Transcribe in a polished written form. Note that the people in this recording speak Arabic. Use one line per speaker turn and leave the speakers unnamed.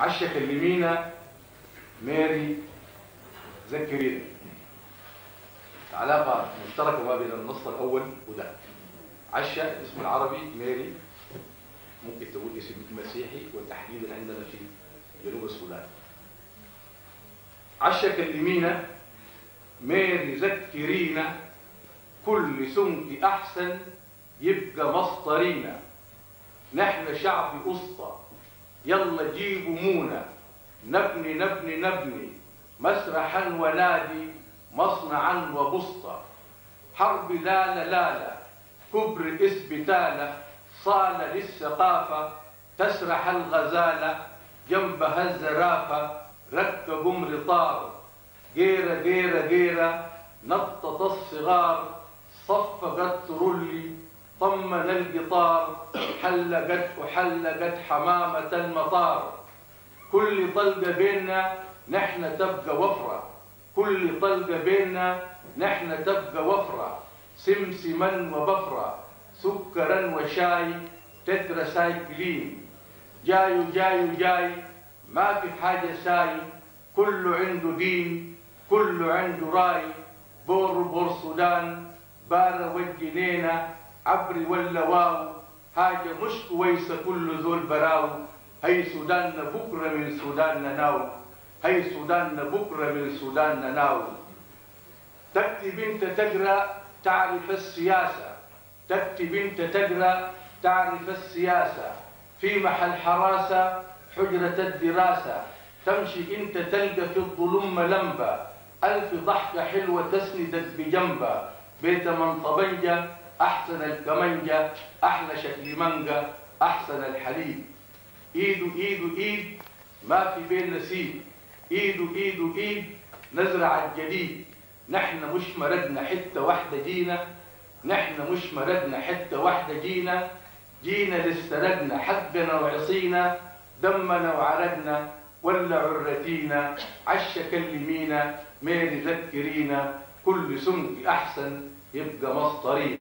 عشا كلمينا ماري ذكرينا. علاقة مشتركة ما بين النص الأول وده. عشا الاسم العربي ماري، ممكن تقول اسم مسيحي وتحديدا عندنا في جنوب السودان. عشا كلمينا ماري ذكرينا، كل سمك أحسن يبقى مصدرينا. نحن شعب أسطى، يلا جيبوا مونا، نبني نبني نبني مسرحا ونادي، مصنعا وبسطة. حرب لالا لالا، كبر اسبتالة، صالة للثقافة، تسرح الغزالة، جنبها الزرافة، ركبوا مرطار. جيرة جيرة جيرة، نطط الصغار، صفقت ترلي، طمن القطار، حلقت وحلقت حمامة المطار. كل طلقة بيننا نحن تبقى وفرة، كل طلقة بيننا نحن تبقى وفرة. سمسما وبفرة، سكرا وشاي، تترا سايكلين. جاي جاي جاي، ما في حاجة ساي، كله عنده دين، كله عنده راي. بور بور سودان، بارة والجنينة، عبري ولا واو، حاجة مش كويسة كل زول براو. هي سوداننا بكرة من سوداننا ناو، هي سوداننا بكرة من سوداننا ناو. تكتب انت تقرأ تعرف السياسة، تكتب انت تقرأ تعرف السياسة. في محل حراسة حجرة الدراسة، تمشي انت تلقى في الظلم لمبة. ألف ضحكة حلوة تسندك بجنبها، بيت من طبنجة أحسن الكمنجة، أحلى شكل منجة أحسن الحليب. إيده إيده إيد، ما في بين نسيب، إيده إيده إيد، نزرع الجديد. نحن مش مردنا حتة واحدة جينا، نحن مش مردنا حتة واحدة جينا. جينا لاستردنا حقنا وعصينا، دمنا وعرقنا ولا عرتينا. عشا كلمينا ماري ذكرينا، كل سمك أحسن يبقى مصدرينا.